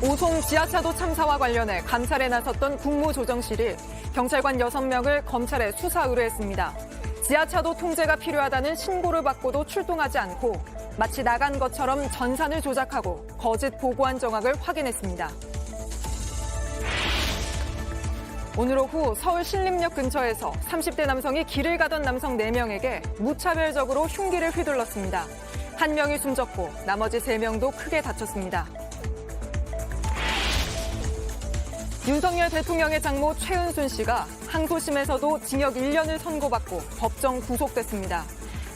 오송 지하차도 참사와 관련해 감찰에 나섰던 국무조정실이 경찰관 6명을 검찰에 수사 의뢰했습니다. 지하차도 통제가 필요하다는 신고를 받고도 출동하지 않고 마치 나간 것처럼 전산을 조작하고 거짓 보고한 정황을 확인했습니다. 오늘 오후 서울 신림역 근처에서 30대 남성이 길을 가던 남성 4명에게 무차별적으로 흉기를 휘둘렀습니다. 한 명이 숨졌고 나머지 3명도 크게 다쳤습니다. 윤석열 대통령의 장모 최은순 씨가 항소심에서도 징역 1년을 선고받고 법정 구속됐습니다.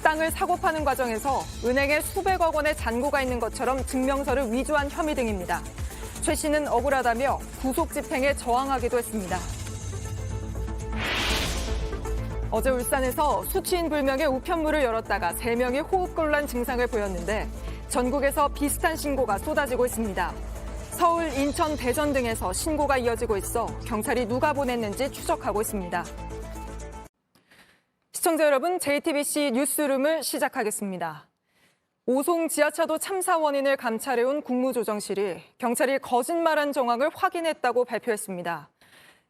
땅을 사고 파는 과정에서 은행에 수백억 원의 잔고가 있는 것처럼 증명서를 위조한 혐의 등입니다. 최 씨는 억울하다며 구속 집행에 저항하기도 했습니다. 어제 울산에서 수치인 불명의 우편물을 열었다가 3명이 호흡곤란 증상을 보였는데 전국에서 비슷한 신고가 쏟아지고 있습니다. 서울, 인천, 대전 등에서 신고가 이어지고 있어 경찰이 누가 보냈는지 추적하고 있습니다. 시청자 여러분, JTBC 뉴스룸을 시작하겠습니다. 오송 지하차도 참사 원인을 감찰해온 국무조정실이 경찰이 거짓말한 정황을 확인했다고 발표했습니다.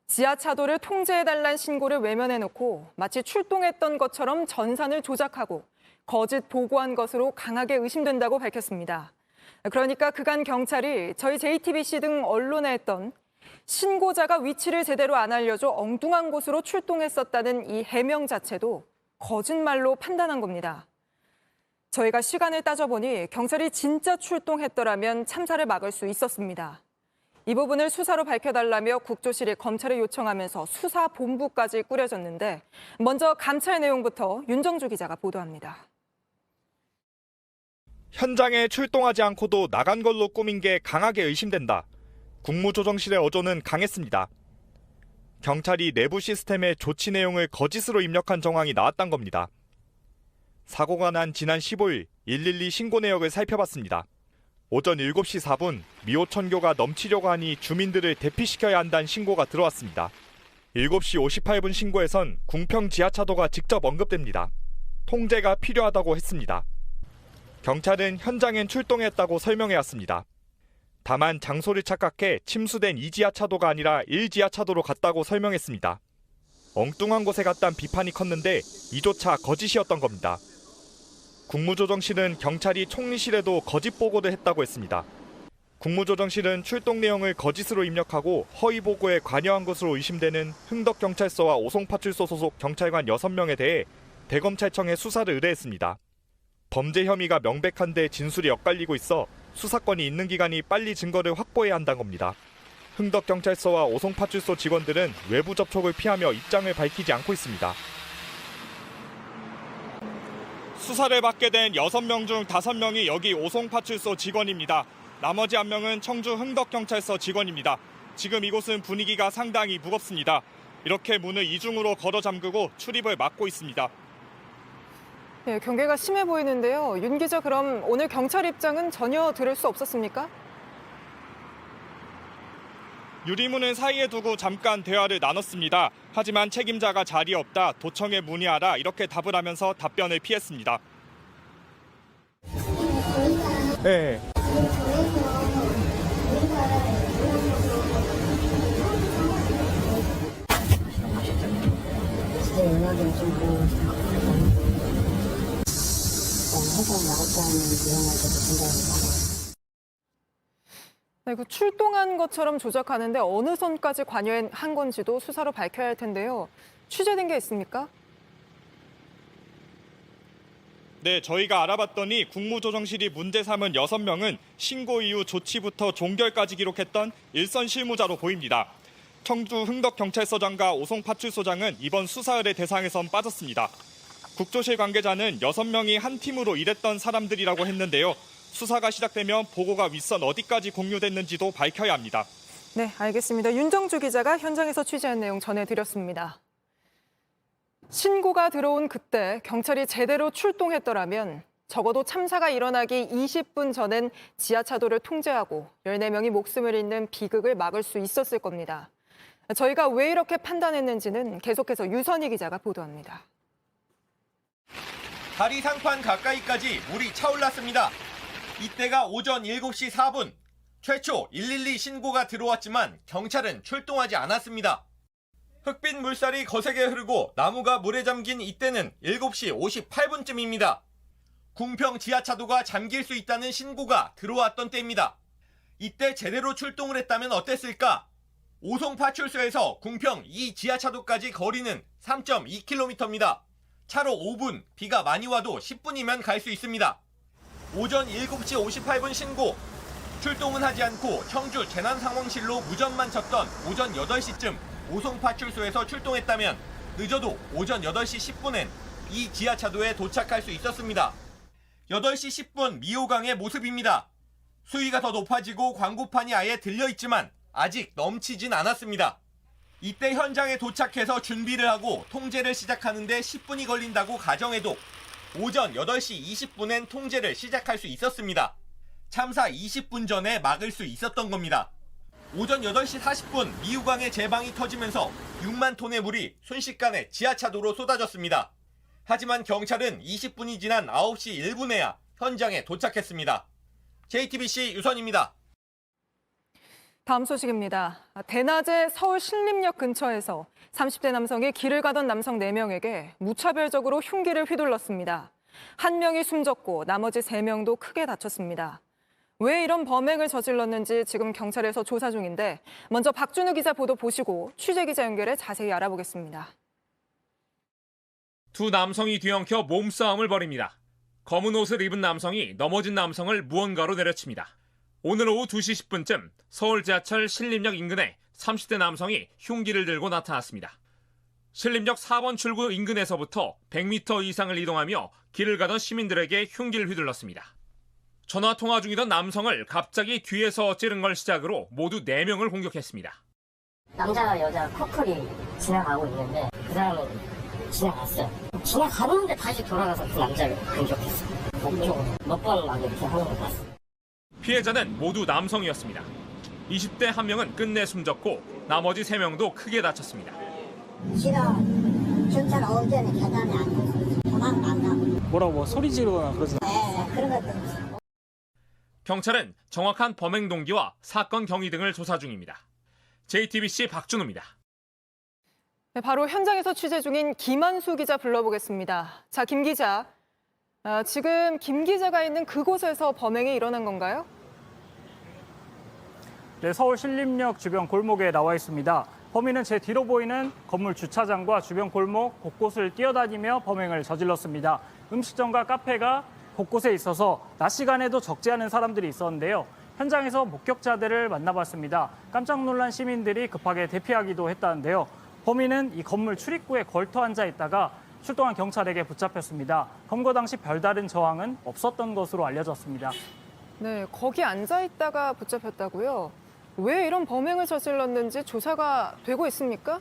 지하차도를 통제해달란 신고를 외면해놓고 마치 출동했던 것처럼 전산을 조작하고 거짓 보고한 것으로 강하게 의심된다고 밝혔습니다. 그러니까 그간 경찰이 저희 JTBC 등 언론에 했던 신고자가 위치를 제대로 안 알려줘 엉뚱한 곳으로 출동했었다는 이 해명 자체도 거짓말로 판단한 겁니다. 저희가 시간을 따져보니 경찰이 진짜 출동했더라면 참사를 막을 수 있었습니다. 이 부분을 수사로 밝혀달라며 국조실이 검찰에 요청하면서 수사본부까지 꾸려졌는데 먼저 감찰 내용부터 윤정주 기자가 보도합니다. 현장에 출동하지 않고도 나간 걸로 꾸민 게 강하게 의심된다. 국무조정실의 어조는 강했습니다. 경찰이 내부 시스템에 조치 내용을 거짓으로 입력한 정황이 나왔단 겁니다. 사고가 난 지난 15일 112 신고 내역을 살펴봤습니다. 오전 7시 4분 미호천교가 넘치려고 하니 주민들을 대피시켜야 한다는 신고가 들어왔습니다. 7시 58분 신고에선 궁평 지하차도가 직접 언급됩니다. 통제가 필요하다고 했습니다. 경찰은 현장엔 출동했다고 설명해왔습니다. 다만 장소를 착각해 침수된 2지하차도가 아니라 1지하차도로 갔다고 설명했습니다. 엉뚱한 곳에 갔다는 비판이 컸는데 이조차 거짓이었던 겁니다. 국무조정실은 경찰이 총리실에도 거짓 보고를 했다고 했습니다. 국무조정실은 출동 내용을 거짓으로 입력하고 허위 보고에 관여한 것으로 의심되는 흥덕경찰서와 오송파출소 소속 경찰관 6명에 대해 대검찰청에 수사를 의뢰했습니다. 범죄 혐의가 명백한데 진술이 엇갈리고 있어 수사권이 있는 기관이 빨리 증거를 확보해야 한다는 겁니다. 흥덕경찰서와 오송파출소 직원들은 외부 접촉을 피하며 입장을 밝히지 않고 있습니다. 수사를 받게 된 6명 중 5명이 여기 오송파출소 직원입니다. 나머지 1명은 청주 흥덕경찰서 직원입니다. 지금 이곳은 분위기가 상당히 무겁습니다. 이렇게 문을 이중으로 걸어 잠그고 출입을 막고 있습니다. 네, 경계가 심해 보이는데요. 윤 기자, 그럼 오늘 경찰 입장은 전혀 들을 수 없었습니까? 유리문을 사이에 두고 잠깐 대화를 나눴습니다. 하지만 책임자가 자리에 없다, 도청에 문의하라 이렇게 답을 하면서 답변을 피했습니다. 네. 네, 그 출동한 것처럼 조작하는데 어느 선까지 관여한 건지도 수사로 밝혀야 할 텐데요. 취재된 게 있습니까? 네, 저희가 알아봤더니 국무조정실이 문제 삼은 6명은 신고 이후 조치부터 종결까지 기록했던 일선 실무자로 보입니다. 청주 흥덕경찰서장과 오송파출소장은 이번 수사 의뢰 대상에선 빠졌습니다. 국조실 관계자는 6명이 한 팀으로 일했던 사람들이라고 했는데요. 수사가 시작되면 보고가 윗선 어디까지 공유됐는지도 밝혀야 합니다. 네, 알겠습니다. 윤정주 기자가 현장에서 취재한 내용 전해드렸습니다. 신고가 들어온 그때 경찰이 제대로 출동했더라면 적어도 참사가 일어나기 20분 전엔 지하차도를 통제하고 14명이 목숨을 잃는 비극을 막을 수 있었을 겁니다. 저희가 왜 이렇게 판단했는지는 계속해서 유선희 기자가 보도합니다. 다리 상판 가까이까지 물이 차올랐습니다. 이때가 오전 7시 4분. 최초 112 신고가 들어왔지만 경찰은 출동하지 않았습니다. 흑빛 물살이 거세게 흐르고 나무가 물에 잠긴 이때는 7시 58분쯤입니다. 궁평 지하차도가 잠길 수 있다는 신고가 들어왔던 때입니다. 이때 제대로 출동을 했다면 어땠을까? 오송 파출소에서 궁평 2 지하차도까지 거리는 3.2km입니다. 차로 5분, 비가 많이 와도 10분이면 갈 수 있습니다. 오전 7시 58분 신고. 출동은 하지 않고 청주 재난상황실로 무전만 쳤던 오전 8시쯤 오송 파출소에서 출동했다면 늦어도 오전 8시 10분엔 이 지하차도에 도착할 수 있었습니다. 8시 10분 미호강의 모습입니다. 수위가 더 높아지고 광고판이 아예 들려있지만 아직 넘치진 않았습니다. 이때 현장에 도착해서 준비를 하고 통제를 시작하는데 10분이 걸린다고 가정해도 오전 8시 20분엔 통제를 시작할 수 있었습니다. 참사 20분 전에 막을 수 있었던 겁니다. 오전 8시 40분 미우강의 제방이 터지면서 6만 톤의 물이 순식간에 지하차도로 쏟아졌습니다. 하지만 경찰은 20분이 지난 9시 1분에야 현장에 도착했습니다. JTBC 유선입니다. 다음 소식입니다. 대낮에 서울 신림역 근처에서 30대 남성이 길을 가던 남성 4명에게 무차별적으로 흉기를 휘둘렀습니다. 1명이 숨졌고 나머지 3명도 크게 다쳤습니다. 왜 이런 범행을 저질렀는지 지금 경찰에서 조사 중인데 먼저 박준우 기자 보도 보시고 취재기자 연결해 자세히 알아보겠습니다. 두 남성이 뒤엉켜 몸싸움을 벌입니다. 검은 옷을 입은 남성이 넘어진 남성을 무언가로 내려칩니다. 오늘 오후 2시 10분쯤 서울 지하철 신림역 인근에 30대 남성이 흉기를 들고 나타났습니다. 신림역 4번 출구 인근에서부터 100m 이상을 이동하며 길을 가던 시민들에게 흉기를 휘둘렀습니다. 전화 통화 중이던 남성을 갑자기 뒤에서 찌른 걸 시작으로 모두 4명을 공격했습니다. 남자와 여자 커플이 지나가고 있는데 그 사람은 지나갔어요. 지나가는데 다시 돌아가서 그 남자를 공격했어요. 목적으로 몇 번 막 이렇게 하는 걸 봤어요. 피해자는 모두 남성이었습니다. 20대 1명은 끝내 숨졌고 나머지 3명도 크게 다쳤습니다. 지가 경찰 오기 전에 계단에 앉아서 도망 안 가고 뭐라고 소리 지르거나 그러지 그런 것도 없어. 경찰은 정확한 범행 동기와 사건 경위 등을 조사 중입니다. JTBC 박준우입니다. 네, 바로 현장에서 취재 중인 김한수 기자 불러보겠습니다. 자, 김 기자. 지금 김 기자가 있는 그곳에서 범행이 일어난 건가요? 네, 서울 신림역 주변 골목에 나와 있습니다. 범인은 제 뒤로 보이는 건물 주차장과 주변 골목 곳곳을 뛰어다니며 범행을 저질렀습니다. 음식점과 카페가 곳곳에 있어서 낮 시간에도 적지 않은 사람들이 있었는데요. 현장에서 목격자들을 만나봤습니다. 깜짝 놀란 시민들이 급하게 대피하기도 했다는데요. 범인은 이 건물 출입구에 걸터 앉아 있다가 출동한 경찰에게 붙잡혔습니다. 검거 당시 별다른 저항은 없었던 것으로 알려졌습니다. 네, 거기 앉아 있다가 붙잡혔다고요? 왜 이런 범행을 저질렀는지 조사가 되고 있습니까?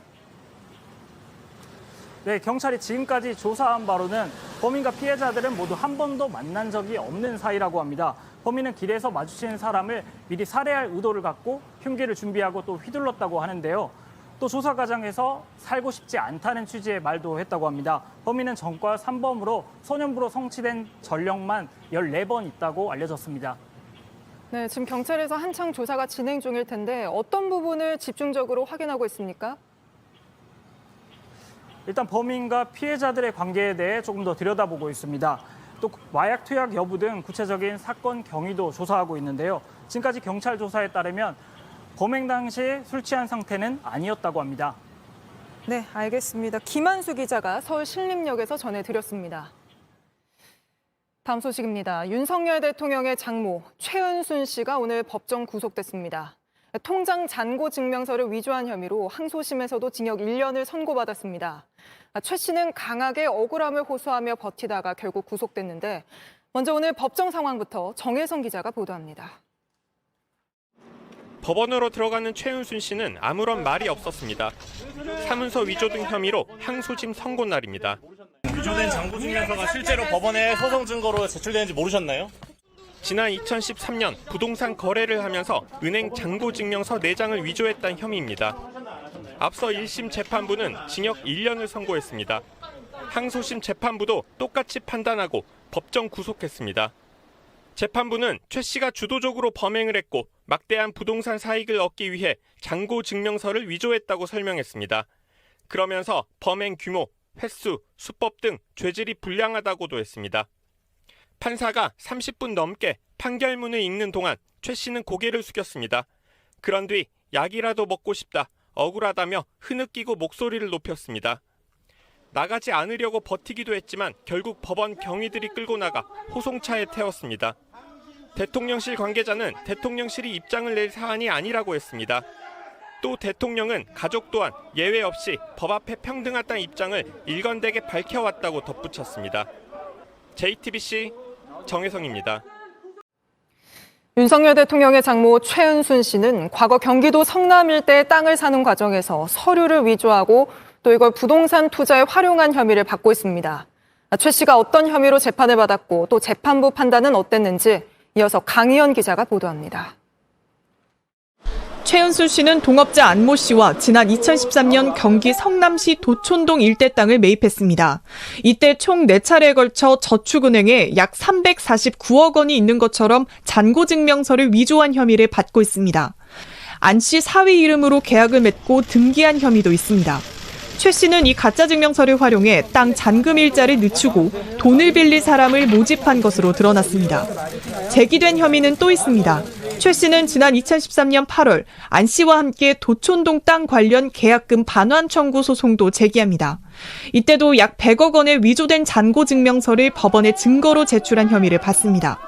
네, 경찰이 지금까지 조사한 바로는 범인과 피해자들은 모두 한 번도 만난 적이 없는 사이라고 합니다. 범인은 길에서 마주치는 사람을 미리 살해할 의도를 갖고 흉기를 준비하고 또 휘둘렀다고 하는데요. 또 조사 과정에서 살고 싶지 않다는 취지의 말도 했다고 합니다. 범인은 전과 3범으로 소년부로 성취된 전력만 14번 있다고 알려졌습니다. 네, 지금 경찰에서 한창 조사가 진행 중일 텐데 어떤 부분을 집중적으로 확인하고 있습니까? 일단 범인과 피해자들의 관계에 대해 조금 더 들여다보고 있습니다. 또 마약 투약 여부 등 구체적인 사건 경위도 조사하고 있는데요. 지금까지 경찰 조사에 따르면 범행 당시 술 취한 상태는 아니었다고 합니다. 네, 알겠습니다. 김한수 기자가 서울 신림역에서 전해드렸습니다. 다음 소식입니다. 윤석열 대통령의 장모 최은순 씨가 오늘 법정 구속됐습니다. 통장 잔고 증명서를 위조한 혐의로 항소심에서도 징역 1년을 선고받았습니다. 최 씨는 강하게 억울함을 호소하며 버티다가 결국 구속됐는데 먼저 오늘 법정 상황부터 정혜성 기자가 보도합니다. 법원으로 들어가는 최은순 씨는 아무런 말이 없었습니다. 사문서 위조 등 혐의로 항소심 선고 날입니다. 위조된 잔고 증명서가 실제로 법원에 소송 증거로 제출되는지 모르셨나요? 지난 2013년 부동산 거래를 하면서 은행 잔고 증명서 4장을 위조했다는 혐의입니다. 앞서 1심 재판부는 징역 1년을 선고했습니다. 항소심 재판부도 똑같이 판단하고 법정 구속했습니다. 재판부는 최 씨가 주도적으로 범행을 했고 막대한 부동산 사익을 얻기 위해 잔고 증명서를 위조했다고 설명했습니다. 그러면서 범행 규모, 횟수, 수법 등 죄질이 불량하다고도 했습니다. 판사가 30분 넘게 판결문을 읽는 동안 최 씨는 고개를 숙였습니다. 그런 뒤 약이라도 먹고 싶다, 억울하다며 흐느끼고 목소리를 높였습니다. 나가지 않으려고 버티기도 했지만 결국 법원 경위들이 끌고 나가 호송차에 태웠습니다. 대통령실 관계자는 대통령실이 입장을 낼 사안이 아니라고 했습니다. 또 대통령은 가족 또한 예외 없이 법 앞에 평등하다는 입장을 일관되게 밝혀왔다고 덧붙였습니다. JTBC 정혜성입니다. 윤석열 대통령의 장모 최은순 씨는 과거 경기도 성남 일대에 땅을 사는 과정에서 서류를 위조하고 또 이걸 부동산 투자에 활용한 혐의를 받고 있습니다. 최 씨가 어떤 혐의로 재판을 받았고 또 재판부 판단은 어땠는지 이어서 강희연 기자가 보도합니다. 최은순 씨는 동업자 안모 씨와 지난 2013년 경기 성남시 도촌동 일대 땅을 매입했습니다. 이때 총 4차례에 걸쳐 저축은행에 약 349억 원이 있는 것처럼 잔고증명서를 위조한 혐의를 받고 있습니다. 안 씨 사위 이름으로 계약을 맺고 등기한 혐의도 있습니다. 최 씨는 이 가짜 증명서를 활용해 땅 잔금 일자를 늦추고 돈을 빌릴 사람을 모집한 것으로 드러났습니다. 제기된 혐의는 또 있습니다. 최 씨는 지난 2013년 8월 안 씨와 함께 도촌동 땅 관련 계약금 반환 청구 소송도 제기합니다. 이때도 약 100억 원의 위조된 잔고 증명서를 법원에 증거로 제출한 혐의를 받습니다.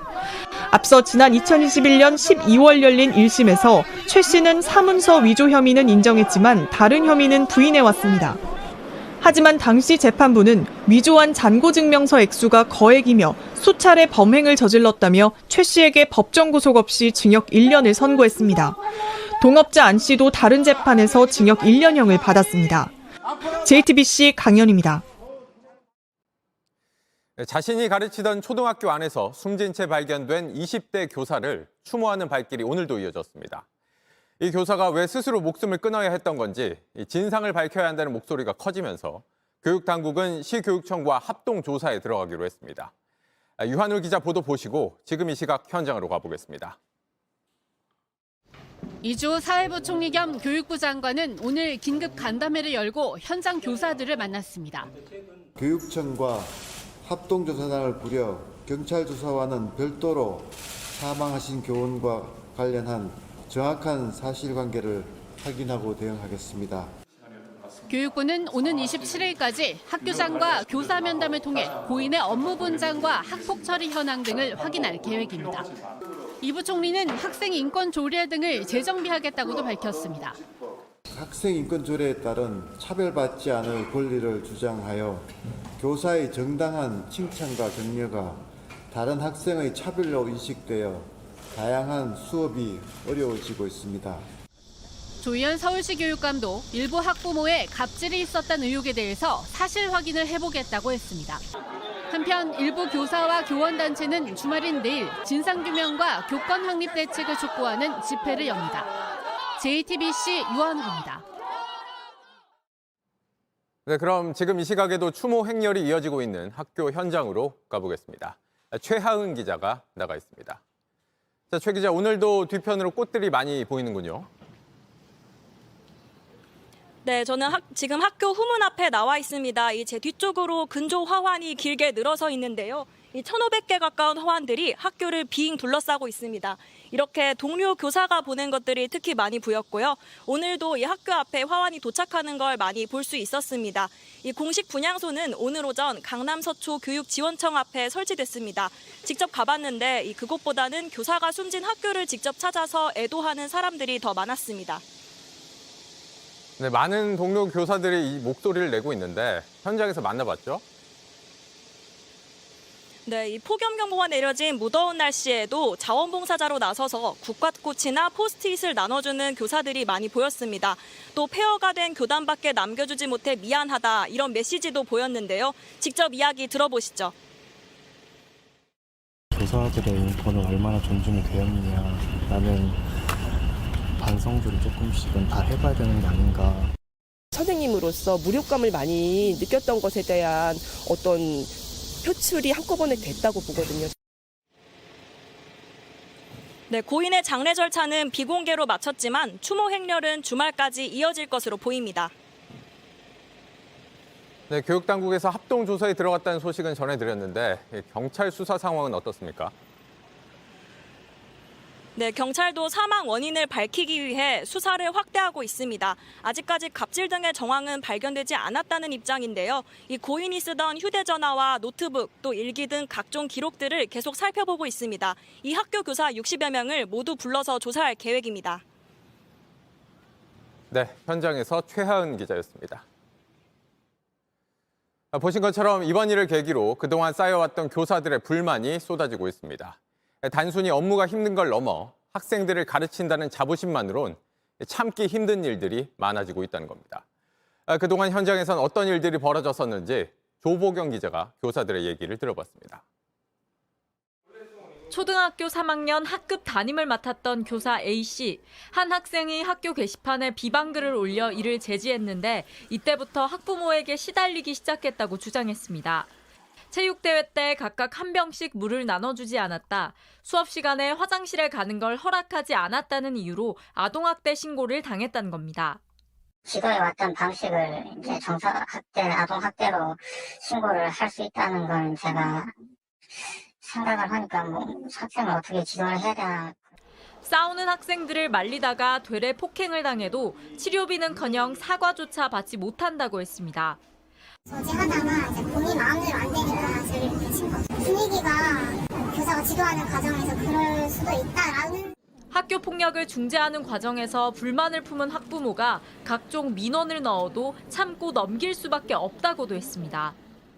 앞서 지난 2021년 12월 열린 1심에서 최 씨는 사문서 위조 혐의는 인정했지만 다른 혐의는 부인해왔습니다. 하지만 당시 재판부는 위조한 잔고증명서 액수가 거액이며 수차례 범행을 저질렀다며 최 씨에게 법정 구속 없이 징역 1년을 선고했습니다. 동업자 안 씨도 다른 재판에서 징역 1년형을 받았습니다. JTBC 강연입니다. 자신이 가르치던 초등학교 안에서 숨진 채 발견된 20대 교사를 추모하는 발길이 오늘도 이어졌습니다. 이 교사가 왜 스스로 목숨을 끊어야 했던 건지 진상을 밝혀야 한다는 목소리가 커지면서 교육당국은 시교육청과 합동조사에 들어가기로 했습니다. 유한울 기자 보도 보시고 지금 이 시각 현장으로 가보겠습니다. 이주호 사회부 총리 겸 교육부 장관은 오늘 긴급 간담회를 열고 현장 교사들을 만났습니다. 교육청과 합동조사단을 꾸려 경찰 조사와는 별도로 사망하신 교원과 관련한 정확한 사실관계를 확인하고 대응하겠습니다. 교육부는 오는 27일까지 학교장과 교사 면담을 통해 고인의 업무 분장과 학폭 처리 현황 등을 확인할 계획입니다. 이 부총리는 학생 인권 조례 등을 재정비하겠다고도 밝혔습니다. 학생 인권 조례에 따른 차별받지 않을 권리를 주장하여 교사의 정당한 칭찬과 격려가 다른 학생의 차별로 인식되어 다양한 수업이 어려워지고 있습니다. 조희연 서울시 교육감도 일부 학부모의 갑질이 있었다는 의혹에 대해서 사실 확인을 해보겠다고 했습니다. 한편 일부 교사와 교원단체는 주말인 내일 진상규명과 교권 확립 대책을 촉구하는 집회를 엽니다. JTBC 유한울입니다. 네, 그럼 지금 이 시각에도 추모 행렬이 이어지고 있는 학교 현장으로 가보겠습니다. 최하은 기자가 나가 있습니다. 자, 최 기자, 오늘도 뒤편으로 꽃들이 많이 보이는군요. 네, 저는 지금 학교 후문 앞에 나와 있습니다. 제 뒤쪽으로 근조 화환이 길게 늘어서 있는데요. 이 1,500개 가까운 화환들이 학교를 빙 둘러싸고 있습니다. 이렇게 동료 교사가 보낸 것들이 특히 많이 보였고요. 오늘도 이 학교 앞에 화환이 도착하는 걸 많이 볼 수 있었습니다. 이 공식 분향소는 오늘 오전 강남 서초 교육지원청 앞에 설치됐습니다. 직접 가봤는데 그곳보다는 교사가 숨진 학교를 직접 찾아서 애도하는 사람들이 더 많았습니다. 네, 많은 동료 교사들이 이 목소리를 내고 있는데 현장에서 만나봤죠? 네, 이 폭염경보가 내려진 무더운 날씨에도 자원봉사자로 나서서 국화꽃이나 포스트잇을 나눠주는 교사들이 많이 보였습니다. 또 폐허가 된 교단 밖에 남겨주지 못해 미안하다 이런 메시지도 보였는데요. 직접 이야기 들어보시죠. 교사들의 인권을 얼마나 존중이 되었느냐라는 반성들을 조금씩은 다 해봐야 되는 게 아닌가. 선생님으로서 무력감을 많이 느꼈던 것에 대한 어떤 표출이 한꺼번에 됐다고 보거든요. 네, 고인의 장례 절차는 비공개로 마쳤지만 추모 행렬은 주말까지 이어질 것으로 보입니다. 네, 교육당국에서 합동조사에 들어갔다는 소식은 전해드렸는데 경찰 수사 상황은 어떻습니까? 네, 경찰도 사망 원인을 밝히기 위해 수사를 확대하고 있습니다. 아직까지 갑질 등의 정황은 발견되지 않았다는 입장인데요. 이 고인이 쓰던 휴대전화와 노트북, 또 일기 등 각종 기록들을 계속 살펴보고 있습니다. 이 학교 교사 60여 명을 모두 불러서 조사할 계획입니다. 네, 현장에서 최하은 기자였습니다. 보신 것처럼 이번 일을 계기로 그동안 쌓여왔던 교사들의 불만이 쏟아지고 있습니다. 단순히 업무가 힘든 걸 넘어 학생들을 가르친다는 자부심만으론 참기 힘든 일들이 많아지고 있다는 겁니다. 그동안 현장에선 어떤 일들이 벌어졌었는지 조보경 기자가 교사들의 얘기를 들어봤습니다. 초등학교 3학년 학급 담임을 맡았던 교사 A씨. 한 학생이 학교 게시판에 비방글을 올려 이를 제지했는데 이때부터 학부모에게 시달리기 시작했다고 주장했습니다. 체육대회 때 각각 한 병씩 물을 나눠주지 않았다. 수업 시간에 화장실에 가는 걸 허락하지 않았다는 이유로 아동학대 신고를 당했다는 겁니다. 지도해 왔던 방식을 이제 정서학대, 아동학대로 신고를 할 수 있다는 걸 제가 생각을 하니까 학생을 어떻게 지도를 해야 되나. 싸우는 학생들을 말리다가 되레 폭행을 당해도 치료비는커녕 사과조차 받지 못한다고 했습니다. 저지하다가 이제 본인 마음대로 안 되니까 저를 이렇게 친 거죠. 분위기가 교사가 지도하는 과정에서 그럴 수도 있다라는. 학교 폭력을 중재하는 과정에서 불만을 품은 학부모가 각종 민원을 넣어도 참고 넘길 수밖에 없다고도 했습니다.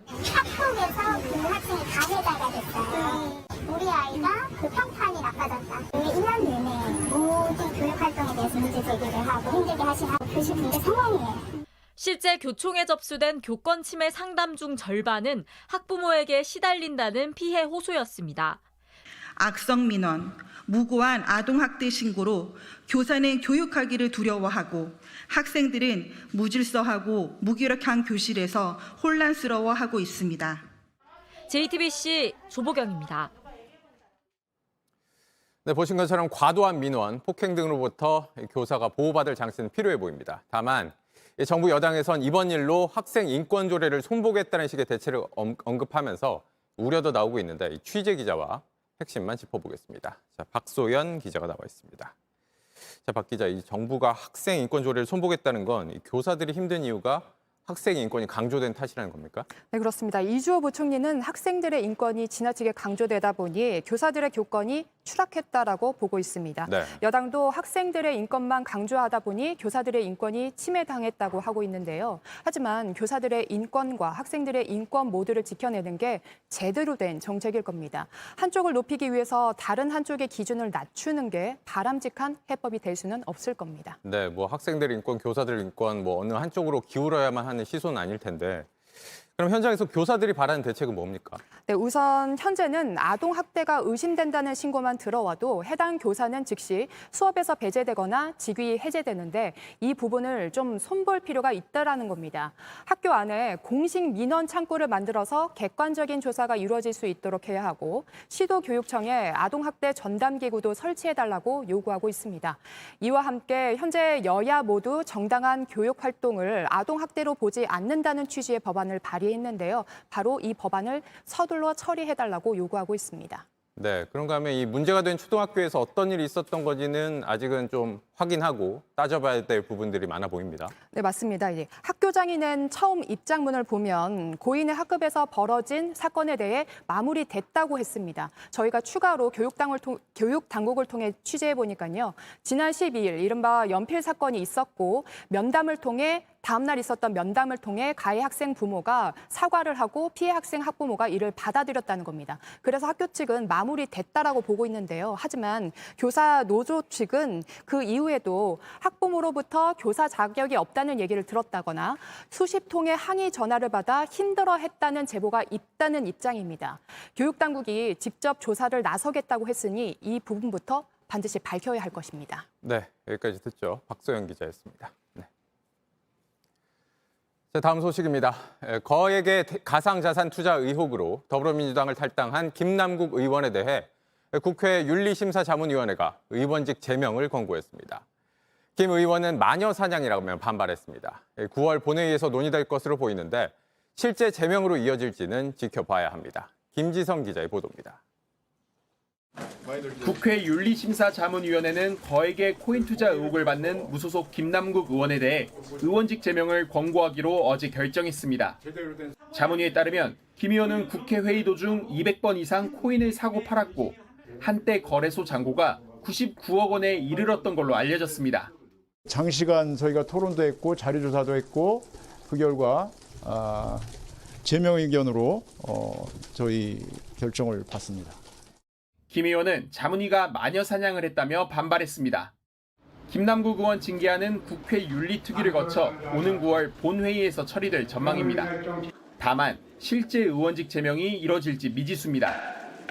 학폭에서 그 학생이 가해자가 됐어요. 우리 아이가 그 평판이 나빠졌다. 1년 내내 모든 교육 활동에 대해서 문제 제기를 하고 힘들게 하신 교실 붕괴 상황이에요. 실제 교총에 접수된 교권 침해 상담 중 절반은 학부모에게 시달린다는 피해 호소였습니다. 악성 민원, 무고한 아동학대 신고로 교사는 교육하기를 두려워하고 학생들은 무질서하고 무기력한 교실에서 혼란스러워하고 있습니다. JTBC 조보경입니다. 네, 보신 것처럼 과도한 민원, 폭행 등으로부터 교사가 보호받을 장치는 필요해 보입니다. 다만 정부 여당에선 이번 일로 학생 인권 조례를 손보겠다는 식의 대체를 언급하면서 우려도 나오고 있는데 이 취재 기자와 핵심만 짚어보겠습니다. 자, 박소연 기자가 나와 있습니다. 자, 박 기자, 이 정부가 학생 인권 조례를 손보겠다는 건 이 교사들이 힘든 이유가 학생의 인권이 강조된 탓이라는 겁니까? 네, 그렇습니다. 이주호 부총리는 학생들의 인권이 지나치게 강조되다 보니 교사들의 교권이 추락했다라고 보고 있습니다. 네. 여당도 학생들의 인권만 강조하다 보니 교사들의 인권이 침해당했다고 하고 있는데요. 하지만 교사들의 인권과 학생들의 인권 모두를 지켜내는 게 제대로 된 정책일 겁니다. 한쪽을 높이기 위해서 다른 한쪽의 기준을 낮추는 게 바람직한 해법이 될 수는 없을 겁니다. 네, 학생들 인권, 교사들 인권 어느 한쪽으로 기울어야만 하는 시소는 아닐 텐데 그럼 현장에서 교사들이 바라는 대책은 뭡니까? 네, 우선 현재는 아동 학대가 의심된다는 신고만 들어와도 해당 교사는 즉시 수업에서 배제되거나 직위 해제되는데 이 부분을 좀 손볼 필요가 있다라는 겁니다. 학교 안에 공식 민원 창구를 만들어서 객관적인 조사가 이루어질 수 있도록 해야 하고 시도교육청에 아동 학대 전담 기구도 설치해달라고 요구하고 있습니다. 이와 함께 현재 여야 모두 정당한 교육 활동을 아동 학대로 보지 않는다는 취지의 법안을 발의했는데요. 바로 이 법안을 서둘러 처리해달라고 요구하고 있습니다. 네, 그런가 하면 이 문제가 된 초등학교에서 어떤 일이 있었던 건지는 아직은 좀 확인하고 따져봐야 될 부분들이 많아 보입니다. 네, 맞습니다. 학교장이 낸 처음 입장문을 보면 고인의 학급에서 벌어진 사건에 대해 마무리됐다고 했습니다. 저희가 추가로 교육당국을 통해 취재해 보니까요. 지난 12일 이른바 연필 사건이 있었고 면담을 통해 다음 날 있었던 면담을 통해 가해 학생 부모가 사과를 하고 피해 학생 학부모가 이를 받아들였다는 겁니다. 그래서 학교 측은 마무리됐다라고 보고 있는데요. 하지만 교사 노조 측은 그 이후에도 학부모로부터 교사 자격이 없다는 얘기를 들었다거나 수십 통의 항의 전화를 받아 힘들어했다는 제보가 있다는 입장입니다. 교육당국이 직접 조사를 나서겠다고 했으니 이 부분부터 반드시 밝혀야 할 것입니다. 네, 여기까지 듣죠. 박소연 기자였습니다. 네. 자, 다음 소식입니다. 거액의 가상자산 투자 의혹으로 더불어민주당을 탈당한 김남국 의원에 대해 국회 윤리심사자문위원회가 의원직 제명을 권고했습니다. 김 의원은 마녀 사냥이라며 반발했습니다. 9월 본회의에서 논의될 것으로 보이는데 실제 제명으로 이어질지는 지켜봐야 합니다. 김지성 기자의 보도입니다. 국회 윤리심사자문위원회는 거액의 코인 투자 의혹을 받는 무소속 김남국 의원에 대해 의원직 제명을 권고하기로 어제 결정했습니다. 자문위에 따르면 김 의원은 국회 회의 도중 200번 이상 코인을 사고 팔았고 한때 거래소 잔고가 99억 원에 이르렀던 걸로 알려졌습니다. 장시간 저희가 토론도 했고 자료조사도 했고 그 결과 제명 의견으로 저희 결정을 받습니다. 김 의원은 자문위가 마녀 사냥을 했다며 반발했습니다. 김남국 의원 징계안은 국회 윤리특위를 거쳐 오는 9월 본회의에서 처리될 전망입니다. 다만 실제 의원직 제명이 이뤄질지 미지수입니다.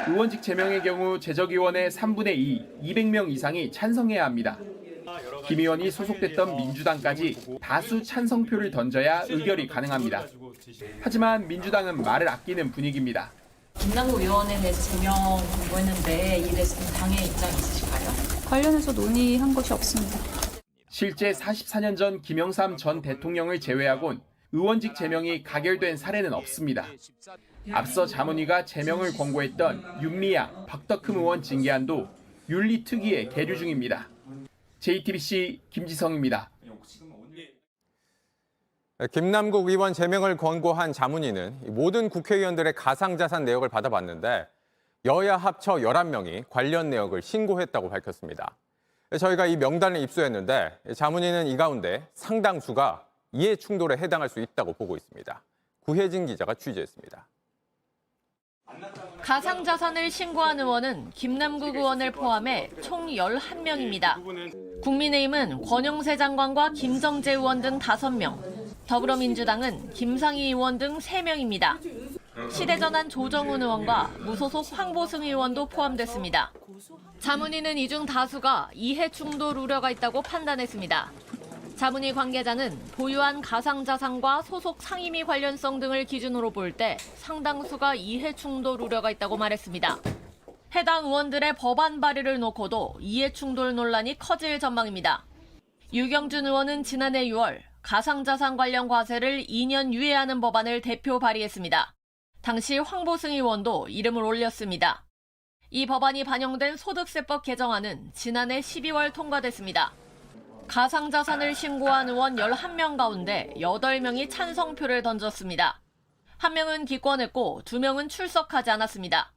의원직 제명의 경우 재적의원의 3분의 2, 200명 이상이 찬성해야 합니다. 김 의원이 소속됐던 민주당까지 다수 찬성표를 던져야 의결이 가능합니다. 하지만 민주당은 말을 아끼는 분위기입니다. 김남국 의원에 대해서 제명 권고했는데 이에 대해서 당의 입장 있으실까요? 관련해서 논의한 것이 없습니다. 실제 44년 전 김영삼 전 대통령을 제외하곤 의원직 제명이 가결된 사례는 없습니다. 앞서 자문위가 제명을 권고했던 윤미향, 박덕흠 의원 징계안도 윤리특위에 계류 중입니다. JTBC 김지성입니다. 김남국 의원 제명을 권고한 자문위는 모든 국회의원들의 가상자산 내역을 받아봤는데 여야 합쳐 11명이 관련 내역을 신고했다고 밝혔습니다. 저희가 이 명단을 입수했는데 자문위는 이 가운데 상당수가 이해 충돌에 해당할 수 있다고 보고 있습니다. 구혜진 기자가 취재했습니다. 가상자산을 신고한 의원은 김남국 의원을 포함해 총 11명입니다. 국민의힘은 권영세 장관과 김성재 의원 등 5명, 더불어민주당은 김상희 의원 등 3명입니다. 시대전환 조정훈 의원과 무소속 황보승 의원도 포함됐습니다. 자문위는 이 중 다수가 이해 충돌 우려가 있다고 판단했습니다. 자문위 관계자는 보유한 가상자산과 소속 상임위 관련성 등을 기준으로 볼 때 상당수가 이해 충돌 우려가 있다고 말했습니다. 해당 의원들의 법안 발의를 놓고도 이해 충돌 논란이 커질 전망입니다. 유경준 의원은 지난해 6월 가상자산 관련 과세를 2년 유예하는 법안을 대표 발의했습니다. 당시 황보승 의원도 이름을 올렸습니다. 이 법안이 반영된 소득세법 개정안은 지난해 12월 통과됐습니다. 가상자산을 신고한 의원 11명 가운데 8명이 찬성표를 던졌습니다. 1명은 기권했고 2명은 출석하지 않았습니다.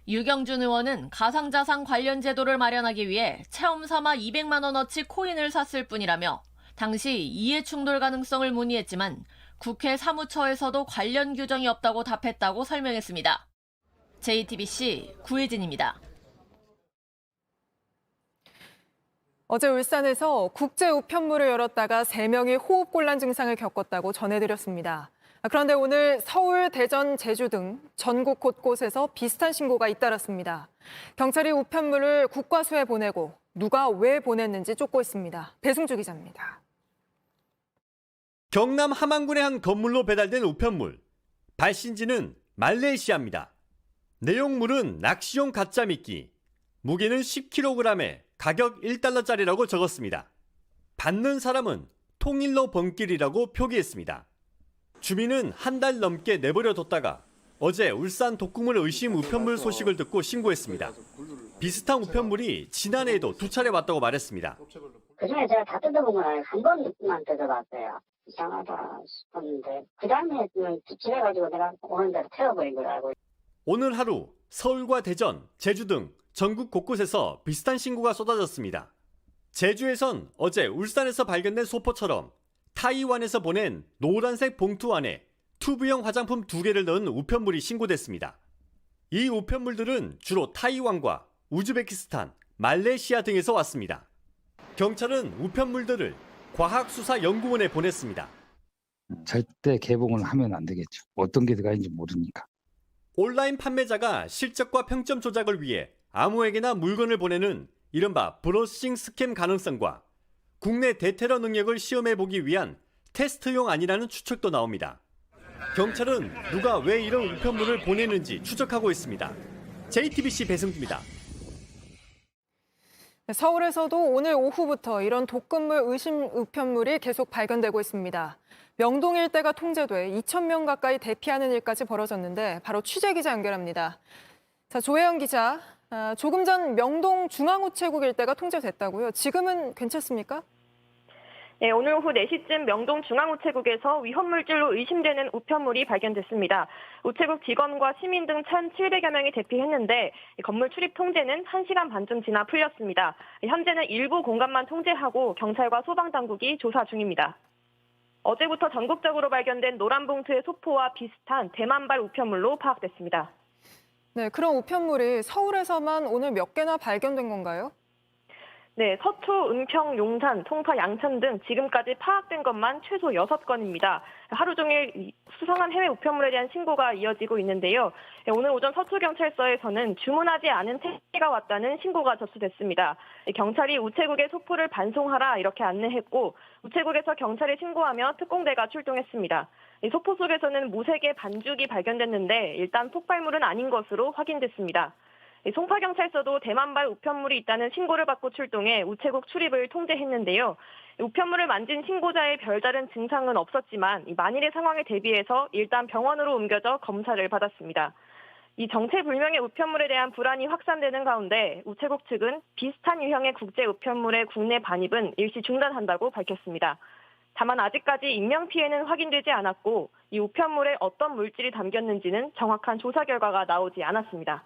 유경준 의원은 가상자산 관련 제도를 마련하기 위해 체험 삼아 200만 원어치 코인을 샀을 뿐이라며 당시 이해 충돌 가능성을 문의했지만 국회 사무처에서도 관련 규정이 없다고 답했다고 설명했습니다. JTBC 구혜진입니다. 어제 울산에서 국제 우편물을 열었다가 3명이 호흡곤란 증상을 겪었다고 전해드렸습니다. 그런데 오늘 서울, 대전, 제주 등 전국 곳곳에서 비슷한 신고가 잇따랐습니다. 경찰이 우편물을 국과수에 보내고 누가 왜 보냈는지 쫓고 있습니다. 배승주 기자입니다. 경남 함안군의 한 건물로 배달된 우편물. 발신지는 말레이시아입니다. 내용물은 낚시용 가짜 미끼. 무게는 10kg에 가격 1달러짜리라고 적었습니다. 받는 사람은 통일로 번길이라고 표기했습니다. 주민은 한 달 넘게 내버려 뒀다가 어제 울산 독극물 의심 우편물 소식을 듣고 신고했습니다. 비슷한 우편물이 지난해에도 2차례 왔다고 말했습니다. 그중에 제가 다 뜯어본 건 아니고 한 번만 뜯어봤어요. 이상하다 싶었는데 그 다음에는 집해가지고 내가 오는 대로 태워버린 걸 알고. 오늘 하루 서울과 대전, 제주 등 전국 곳곳에서 비슷한 신고가 쏟아졌습니다. 제주에선 어제 울산에서 발견된 소포처럼 타이완에서 보낸 노란색 봉투 안에 튜브형 화장품 2개를 넣은 우편물이 신고됐습니다. 이 우편물들은 주로 타이완과 우즈베키스탄, 말레이시아 등에서 왔습니다. 경찰은 우편물들을 과학수사연구원에 보냈습니다. 절대 개봉을 하면 안 되겠죠. 어떤 게 들어가는지 모르니까. 온라인 판매자가 실적과 평점 조작을 위해 아무에게나 물건을 보내는 이른바 브로싱 스캠 가능성과 국내 대테러 능력을 시험해보기 위한 테스트용 아니라는 추측도 나옵니다. 경찰은 누가 왜 이런 우편물을 보내는지 추적하고 있습니다. JTBC 배승주입니다. 서울에서도 오늘 오후부터 이런 독극물 의심 우편물이 계속 발견되고 있습니다. 명동 일대가 통제돼 2,000명 가까이 대피하는 일까지 벌어졌는데 바로 취재 기자 연결합니다. 자, 조혜영 기자, 조금 전 명동 중앙우체국 일대가 통제됐다고요. 지금은 괜찮습니까? 네, 오늘 오후 4시쯤 명동 중앙우체국에서 위험물질로 의심되는 우편물이 발견됐습니다. 우체국 직원과 시민 등 1,700여 명이 대피했는데 건물 출입 통제는 1시간 반쯤 지나 풀렸습니다. 현재는 일부 공간만 통제하고 경찰과 소방당국이 조사 중입니다. 어제부터 전국적으로 발견된 노란 봉투의 소포와 비슷한 대만발 우편물로 파악됐습니다. 네, 그런 우편물이 서울에서만 오늘 몇 개나 발견된 건가요? 네, 서초, 은평, 용산, 송파, 양천 등 지금까지 파악된 것만 최소 6건입니다. 하루 종일 수상한 해외 우편물에 대한 신고가 이어지고 있는데요. 오늘 오전 서초경찰서에서는 주문하지 않은 택배가 왔다는 신고가 접수됐습니다. 경찰이 우체국에 소포를 반송하라 이렇게 안내했고 우체국에서 경찰이 신고하며 특공대가 출동했습니다. 소포 속에서는 무색의 반죽이 발견됐는데 일단 폭발물은 아닌 것으로 확인됐습니다. 송파경찰서도 대만발 우편물이 있다는 신고를 받고 출동해 우체국 출입을 통제했는데요. 우편물을 만진 신고자의 별다른 증상은 없었지만 만일의 상황에 대비해서 일단 병원으로 옮겨져 검사를 받았습니다. 이 정체불명의 우편물에 대한 불안이 확산되는 가운데 우체국 측은 비슷한 유형의 국제 우편물의 국내 반입은 일시 중단한다고 밝혔습니다. 다만 아직까지 인명피해는 확인되지 않았고 이 우편물에 어떤 물질이 담겼는지는 정확한 조사 결과가 나오지 않았습니다.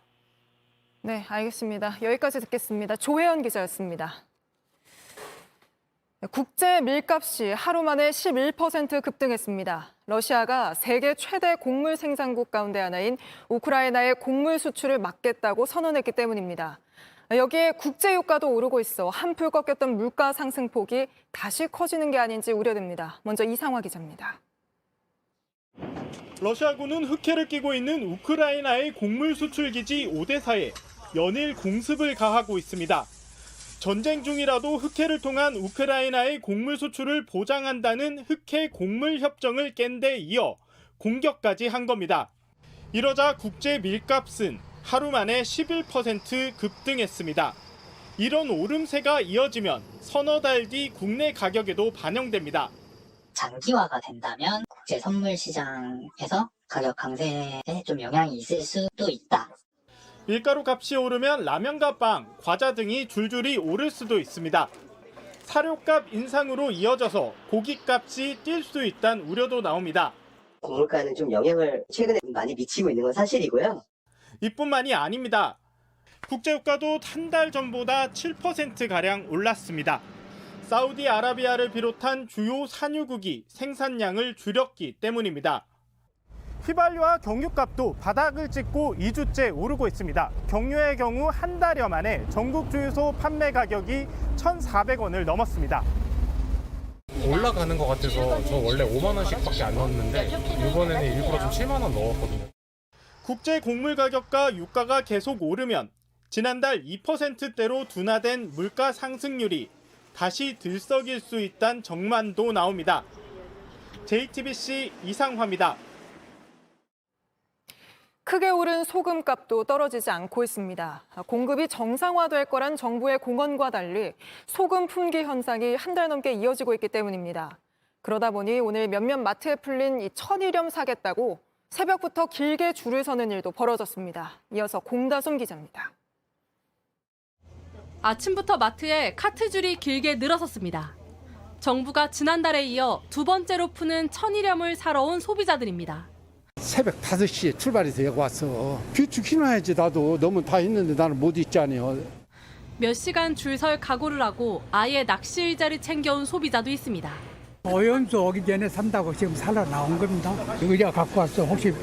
네, 알겠습니다. 여기까지 듣겠습니다. 조혜연 기자였습니다. 국제 밀값이 하루 만에 11% 급등했습니다. 러시아가 세계 최대 곡물 생산국 가운데 하나인 우크라이나의 곡물 수출을 막겠다고 선언했기 때문입니다. 여기에 국제 유가도 오르고 있어 한풀 꺾였던 물가 상승폭이 다시 커지는 게 아닌지 우려됩니다. 먼저 이상화 기자입니다. 러시아군은 흑해를 끼고 있는 우크라이나의 곡물 수출 기지 오데사에 연일 공습을 가하고 있습니다. 전쟁 중이라도 흑해를 통한 우크라이나의 곡물 수출을 보장한다는 흑해 곡물 협정을 깬 데 이어 공격까지 한 겁니다. 이러자 국제 밀값은 하루 만에 11% 급등했습니다. 이런 오름세가 이어지면 서너 달 뒤 국내 가격에도 반영됩니다. 장기화가 된다면 국제 선물 시장에서 가격 강세에 좀 영향이 있을 수도 있다. 밀가루 값이 오르면 라면과 빵, 과자 등이 줄줄이 오를 수도 있습니다. 사료값 인상으로 이어져서 고기값이 뛸 수 있다는 우려도 나옵니다. 곡물가는 좀 영향을 최근에 많이 미치고 있는 건 사실이고요. 이뿐만이 아닙니다. 국제유가도 한 달 전보다 7%가량 올랐습니다. 사우디아라비아를 비롯한 주요 산유국이 생산량을 줄였기 때문입니다. 휘발유와 경유값도 바닥을 찍고 2주째 오르고 있습니다. 경유의 경우 한 달여 만에 전국 주유소 판매 가격이 1,400원을 넘었습니다. 올라가는 것 같아서 저 원래 5만 원씩밖에 안 넣었는데 이번에는 일부러 좀 7만 원 넣었거든요. 국제 곡물 가격과 유가가 계속 오르면 지난달 2%대로 둔화된 물가 상승률이 다시 들썩일 수 있다는 전망도 나옵니다. JTBC 이상화입니다. 크게 오른 소금값도 떨어지지 않고 있습니다. 공급이 정상화될 거란 정부의 공언과 달리 소금 품귀 현상이 한 달 넘게 이어지고 있기 때문입니다. 그러다 보니 오늘 몇몇 마트에 풀린 이 천일염 사겠다고 새벽부터 길게 줄을 서는 일도 벌어졌습니다. 이어서 공다솜 기자입니다. 아침부터 마트에 카트줄이 길게 늘어섰습니다. 정부가 지난달에 이어 두 번째로 푸는 천일염을 사러 온 소비자들입니다. 새벽 5시에 출발해서 여기 왔어. 비축해놔야지. 나도 너무 다 있는데 나는 못 있잖아요. 몇 시간 줄 설 각오를 하고 아예 낚시 의자를 챙겨온 소비자도 있습니다. 오염수 오기 전에 산다고 지금 사러 나온 겁니다. 의자 갖고 왔어. 혹시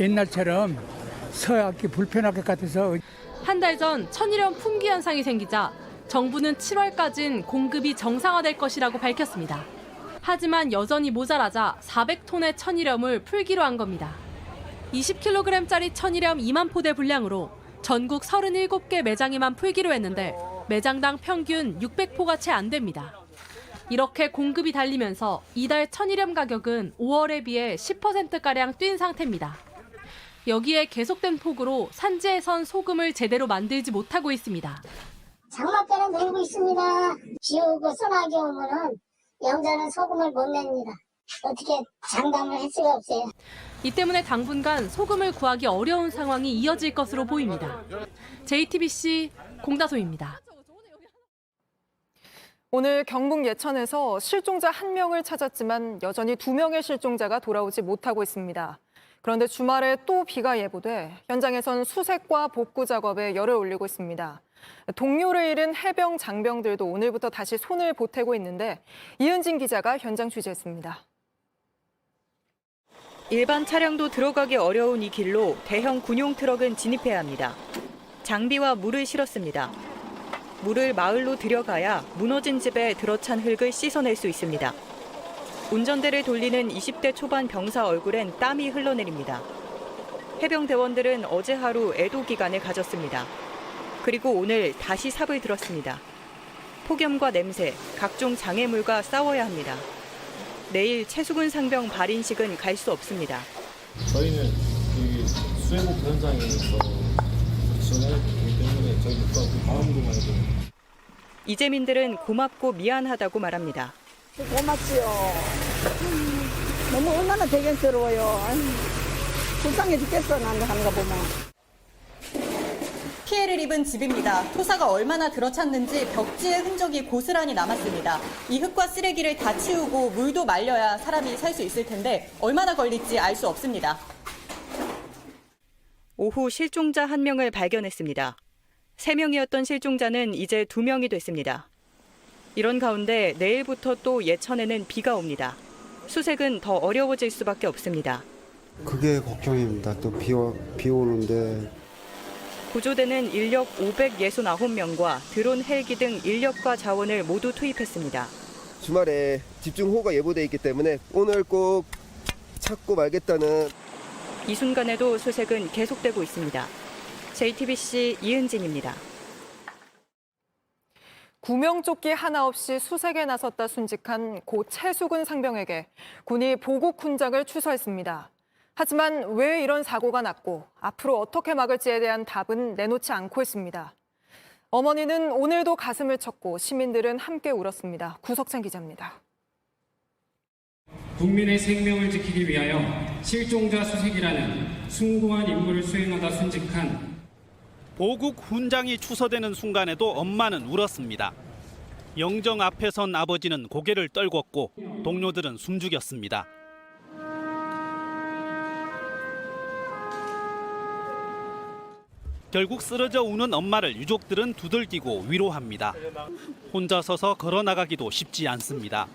옛날처럼 서약기 불편할 것 같아서. 한 달 전 천일염 품귀 현상이 생기자 정부는 7월까지는 공급이 정상화될 것이라고 밝혔습니다. 하지만 여전히 모자라자 400톤의 천일염을 풀기로 한 겁니다. 20kg짜리 천일염 2만 포대 분량으로 전국 37개 매장에만 풀기로 했는데 매장당 평균 600포가 채 안 됩니다. 이렇게 공급이 달리면서 이달 천일염 가격은 5월에 비해 10%가량 뛴 상태입니다. 여기에 계속된 폭우로 산지에선 소금을 제대로 만들지 못하고 있습니다. 장마 때는 내리고 있습니다. 비 오고 소나기 오면은 영자는 소금을 못 냅니다. 어떻게 장담을 할 수가 없어요. 이 때문에 당분간 소금을 구하기 어려운 상황이 이어질 것으로 보입니다. JTBC 공다소입니다. 오늘 경북 예천에서 실종자 1명을 찾았지만 여전히 2명의 실종자가 돌아오지 못하고 있습니다. 그런데 주말에 또 비가 예보돼 현장에선 수색과 복구 작업에 열을 올리고 있습니다. 동료를 잃은 해병 장병들도 오늘부터 다시 손을 보태고 있는데 이은진 기자가 현장 취재했습니다. 일반 차량도 들어가기 어려운 이 길로 대형 군용 트럭은 진입해야 합니다. 장비와 물을 실었습니다. 물을 마을로 들여가야 무너진 집에 들어찬 흙을 씻어낼 수 있습니다. 운전대를 돌리는 20대 초반 병사 얼굴엔 땀이 흘러내립니다. 해병대원들은 어제 하루 애도 기간을 가졌습니다. 그리고 오늘 다시 삽을 들었습니다. 폭염과 냄새, 각종 장애물과 싸워야 합니다. 내일 최수근 상병 발인식은 갈 수 없습니다. 저희는 이 수해복 현장에서 지원해야 되기 때문에 저희가 다음으로 가야 돼요. 이재민들은 고맙고 미안하다고 말합니다. 고맙지요. 너무 얼마나 대견스러워요. 불쌍해 죽겠어, 난 하는 거 보면. 피해를 입은 집입니다. 토사가 얼마나 들어찼는지 벽지의 흔적이 고스란히 남았습니다. 이 흙과 쓰레기를 다 치우고 물도 말려야 사람이 살 수 있을 텐데 얼마나 걸릴지 알 수 없습니다. 오후 실종자 1명을 발견했습니다. 3명이었던 실종자는 이제 2명이 됐습니다. 이런 가운데 내일부터 또 예천에는 비가 옵니다. 수색은 더 어려워질 수밖에 없습니다. 그게 걱정입니다. 또 비 오는데. 구조대는 인력 569명과 드론 헬기 등 인력과 자원을 모두 투입했습니다. 주말에 집중호우가 예보돼 있기 때문에 오늘 꼭 찾고 말겠다는. 이 순간에도 수색은 계속되고 있습니다. JTBC 이은진입니다. 구명조끼 하나 없이 수색에 나섰다 순직한 고 최수근 상병에게 군이 보국 훈장을 추서했습니다. 하지만 왜 이런 사고가 났고 앞으로 어떻게 막을지에 대한 답은 내놓지 않고 있습니다. 어머니는 오늘도 가슴을 쳤고 시민들은 함께 울었습니다. 구석찬 기자입니다. 국민의 생명을 지키기 위하여 실종자 수색이라는 숭고한 임무를 수행하다 순직한 보국 훈장이 추서되는 순간에도 엄마는 울었습니다. 영정 앞에 선 아버지는 고개를 떨궜고 동료들은 숨죽였습니다. 결국 쓰러져 우는 엄마를 유족들은 두들기고 위로합니다. 혼자 서서 걸어 나가기도 쉽지 않습니다.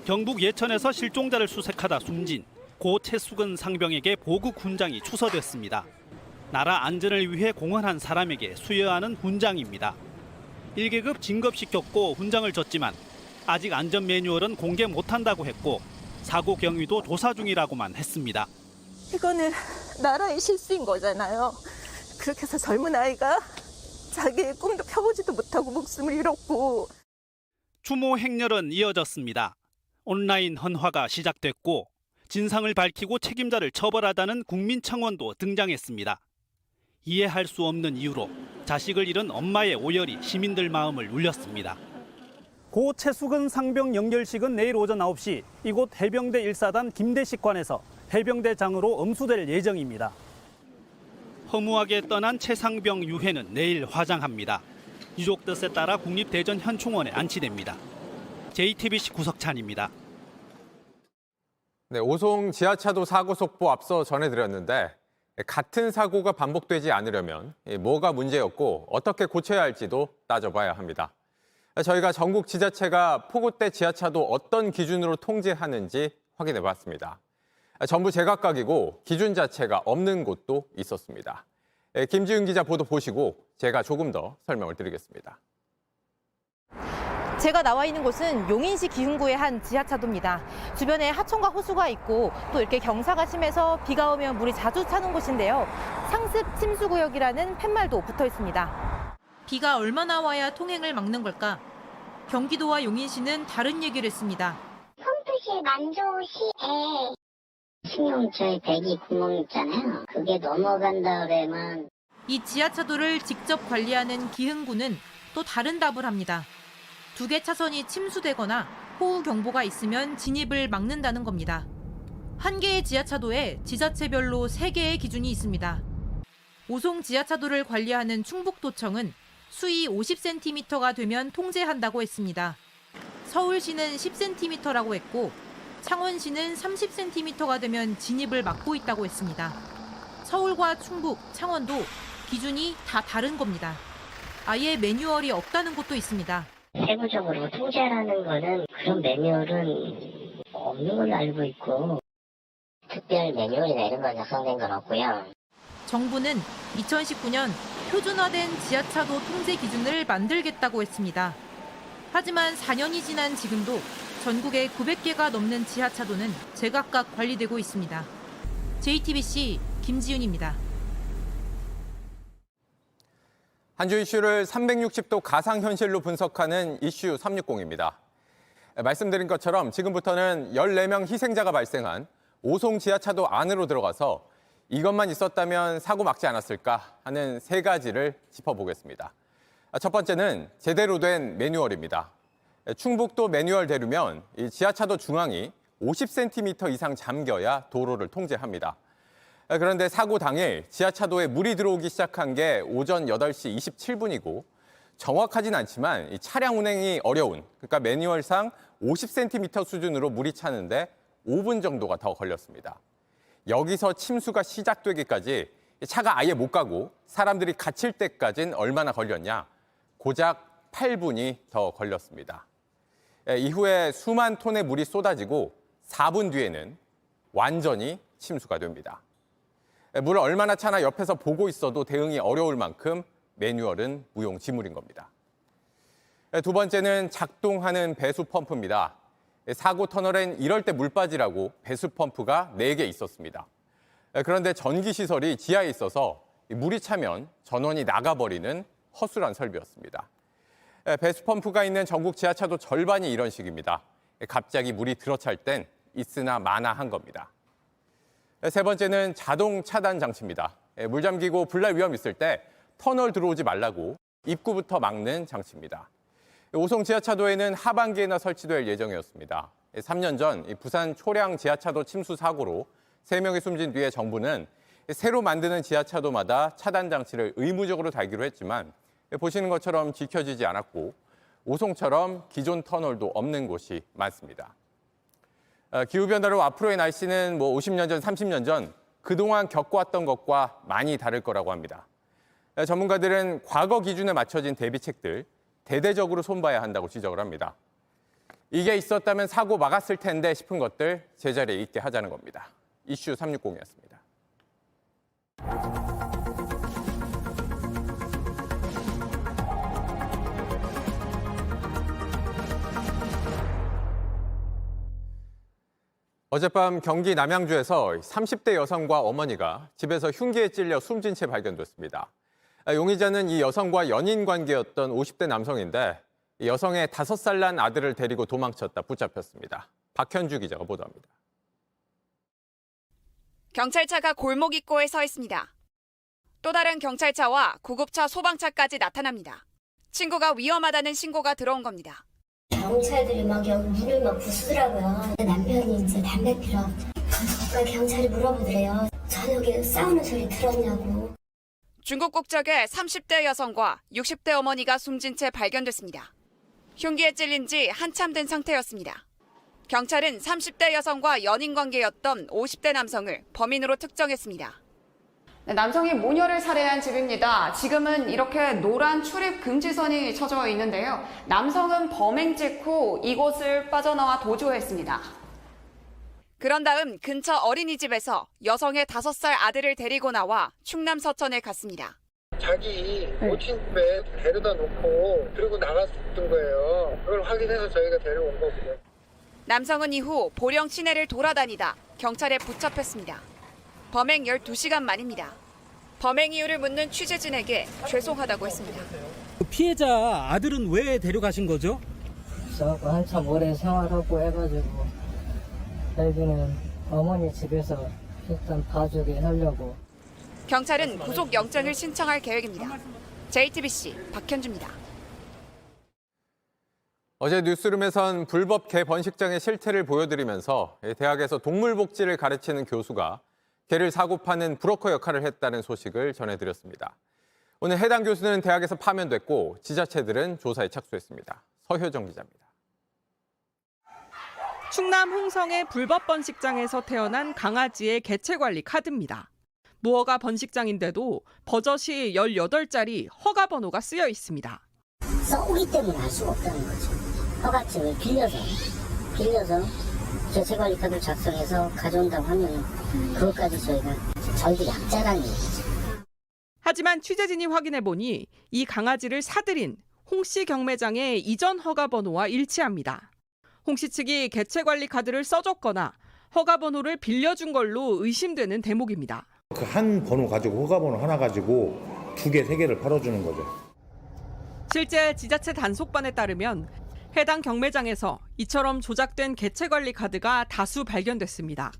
경북 예천에서 실종자를 수색하다 숨진 고 최수근 상병에게 보국 훈장이 추서됐습니다. 나라 안전을 위해 공헌한 사람에게 수여하는 훈장입니다. 1계급 진급시켰고 훈장을 줬지만 아직 안전 매뉴얼은 공개 못한다고 했고 사고 경위도 조사 중이라고만 했습니다. 이거는 나라의 실수인 거잖아요. 그렇게 해서 젊은 아이가 자기의 꿈도 펴보지도 못하고 목숨을 잃었고. 추모 행렬은 이어졌습니다. 온라인 헌화가 시작됐고 진상을 밝히고 책임자를 처벌하다는 국민청원도 등장했습니다. 이해할 수 없는 이유로 자식을 잃은 엄마의 오열이 시민들 마음을 울렸습니다. 고 최수근 상병 연결식은 내일 오전 9시 이곳 해병대 1사단 김대식관에서 해병대장으로 엄수될 예정입니다. 허무하게 떠난 최 상병 유해는 내일 화장합니다. 유족 뜻에 따라 국립대전현충원에 안치됩니다. JTBC 구석찬입니다. 네, 오송 지하차도 사고 속보 앞서 전해드렸는데 같은 사고가 반복되지 않으려면 뭐가 문제였고 어떻게 고쳐야 할지도 따져봐야 합니다. 저희가 전국 지자체가 폭우 때 지하차도 어떤 기준으로 통제하는지 확인해봤습니다. 전부 제각각이고 기준 자체가 없는 곳도 있었습니다. 김지윤 기자 보도 보시고 제가 조금 더 설명을 드리겠습니다. 제가 나와 있는 곳은 용인시 기흥구의 한 지하차도입니다. 주변에 하천과 호수가 있고 또 이렇게 경사가 심해서 비가 오면 물이 자주 차는 곳인데요. 상습 침수구역이라는 팻말도 붙어 있습니다. 비가 얼마나 와야 통행을 막는 걸까? 경기도와 용인시는 다른 얘기를 했습니다. 성주시, 만주시에 승용차에 배기 구멍 있잖아요. 그게 넘어간다 그러면 이 지하차도를 직접 관리하는 기흥구는 또 다른 답을 합니다. 2개 차선이 침수되거나 호우 경보가 있으면 진입을 막는다는 겁니다. 1개의 지하차도에 지자체별로 3개의 기준이 있습니다. 오송 지하차도를 관리하는 충북도청은 수위 50cm가 되면 통제한다고 했습니다. 서울시는 10cm라고 했고 창원시는 30cm가 되면 진입을 막고 있다고 했습니다. 서울과 충북, 창원도 기준이 다 다른 겁니다. 아예 매뉴얼이 없다는 곳도 있습니다. 세부적으로 통제하라는 거는 그런 매뉴얼은 없는 걸로 알고 있고 특별 매뉴얼이나 이런 건 작성된 건 없고요. 정부는 2019년 표준화된 지하차도 통제 기준을 만들겠다고 했습니다. 하지만 4년이 지난 지금도 전국에 900개가 넘는 지하차도는 제각각 관리되고 있습니다. JTBC 김지윤입니다. 한 주 이슈를 360도 가상현실로 분석하는 이슈 360입니다. 말씀드린 것처럼 지금부터는 14명 희생자가 발생한 오송 지하차도 안으로 들어가서 이것만 있었다면 사고 막지 않았을까 하는 3가지를 짚어보겠습니다. 첫 번째는 제대로 된 매뉴얼입니다. 충북도 매뉴얼대로면 이 지하차도 중앙이 50cm 이상 잠겨야 도로를 통제합니다. 그런데 사고 당일 지하차도에 물이 들어오기 시작한 게 오전 8시 27분이고 정확하진 않지만 이 차량 운행이 어려운, 그러니까 매뉴얼상 50cm 수준으로 물이 차는데 5분 정도가 더 걸렸습니다. 여기서 침수가 시작되기까지 차가 아예 못 가고 사람들이 갇힐 때까지는 얼마나 걸렸냐? 고작 8분이 더 걸렸습니다. 이후에 수만 톤의 물이 쏟아지고 4분 뒤에는 완전히 침수가 됩니다. 물을 얼마나 차나 옆에서 보고 있어도 대응이 어려울 만큼 매뉴얼은 무용지물인 겁니다. 두 번째는 작동하는 배수 펌프입니다. 사고 터널엔 이럴 때 물 빠지라고 배수 펌프가 4개 있었습니다. 그런데 전기 시설이 지하에 있어서 물이 차면 전원이 나가버리는 허술한 설비였습니다. 배수 펌프가 있는 전국 지하차도 절반이 이런 식입니다. 갑자기 물이 들어찰 땐 있으나 마나한 겁니다. 세 번째는 자동 차단 장치입니다. 물 잠기고 불날 위험 있을 때 터널 들어오지 말라고 입구부터 막는 장치입니다. 오송 지하차도에는 하반기에나 설치될 예정이었습니다. 3년 전 부산 초량 지하차도 침수 사고로 3명이 숨진 뒤에 정부는 새로 만드는 지하차도마다 차단 장치를 의무적으로 달기로 했지만 보시는 것처럼 지켜지지 않았고 오송처럼 기존 터널도 없는 곳이 많습니다. 기후변화로 앞으로의 날씨는 50년 전, 30년 전 그동안 겪어왔던 것과 많이 다를 거라고 합니다. 전문가들은 과거 기준에 맞춰진 대비책들 대대적으로 손봐야 한다고 지적을 합니다. 이게 있었다면 사고 막았을 텐데 싶은 것들 제자리에 있게 하자는 겁니다. 이슈 360이었습니다. 어젯밤 경기 남양주에서 30대 여성과 어머니가 집에서 흉기에 찔려 숨진 채 발견됐습니다. 용의자는 이 여성과 연인 관계였던 50대 남성인데 이 여성의 5살 난 아들을 데리고 도망쳤다 붙잡혔습니다. 박현주 기자가 보도합니다. 경찰차가 골목 입구에 서 있습니다. 또 다른 경찰차와 구급차, 소방차까지 나타납니다. 친구가 위험하다는 신고가 들어온 겁니다. 경찰들이 막 여기 문을 막 부수더라고요. 남편이 이제 담배 피러 경찰이 물어보더래요. 저녁에 싸우는 소리 들었냐고. 중국 국적의 30대 여성과 60대 어머니가 숨진 채 발견됐습니다. 흉기에 찔린 지 한참 된 상태였습니다. 경찰은 30대 여성과 연인 관계였던 50대 남성을 범인으로 특정했습니다. 네, 남성이 모녀를 살해한 집입니다. 지금은 이렇게 노란 출입 금지선이 쳐져 있는데요. 남성은 범행 직후 이곳을 빠져나와 도주했습니다. 그런 다음 근처 어린이집에서 여성의 5살 아들을 데리고 나와 충남 서천에 갔습니다. 자기 모친집에 데려다 놓고 그리고 나갔던 거예요. 그걸 확인해서 저희가 데려온 거고요. 남성은 이후 보령 시내를 돌아다니다 경찰에 붙잡혔습니다. 범행 12시간 만입니다. 범행 이유를 묻는 취재진에게 죄송하다고 했습니다. 피해자 아들은 왜 데려가신 거죠? 한참 오래 생활하고 해가지고 여기는 어머니 집에서 일단 봐주게 하려고. 경찰은 구속영장을 신청할 계획입니다. JTBC 박현주입니다. 어제 뉴스룸에선 불법 개 번식장의 실태를 보여드리면서 대학에서 동물복지를 가르치는 교수가 개를 사고 파는 브로커 역할을 했다는 소식을 전해드렸습니다. 오늘 해당 교수는 대학에서 파면됐고 지자체들은 조사에 착수했습니다. 서효정 기자입니다. 충남 홍성의 불법 번식장에서 태어난 강아지의 개체관리 카드입니다. 무허가 번식장인데도 버젓이 18자리 허가 번호가 쓰여 있습니다. 썩기 때문에 할 수가 없다는 거죠. 허가증을 빌려서 개체관리 카드를 작성해서 가져온다고 하면 그것까지 저희들 약자라는 얘기죠. 하지만 취재진이 확인해보니 이 강아지를 사들인 홍씨 경매장의 이전 허가 번호와 일치합니다. 홍씨 측이 개체관리 카드를 써줬거나 허가 번호를 빌려준 걸로 의심되는 대목입니다. 그 한 번호 가지고 허가 번호 하나 가지고 2개, 3개를 팔아주는 거죠. 실제 지자체 단속반에 따르면 해당 경매장에서 이처럼 조작된 개체관리 카드가 다수 발견됐습니다.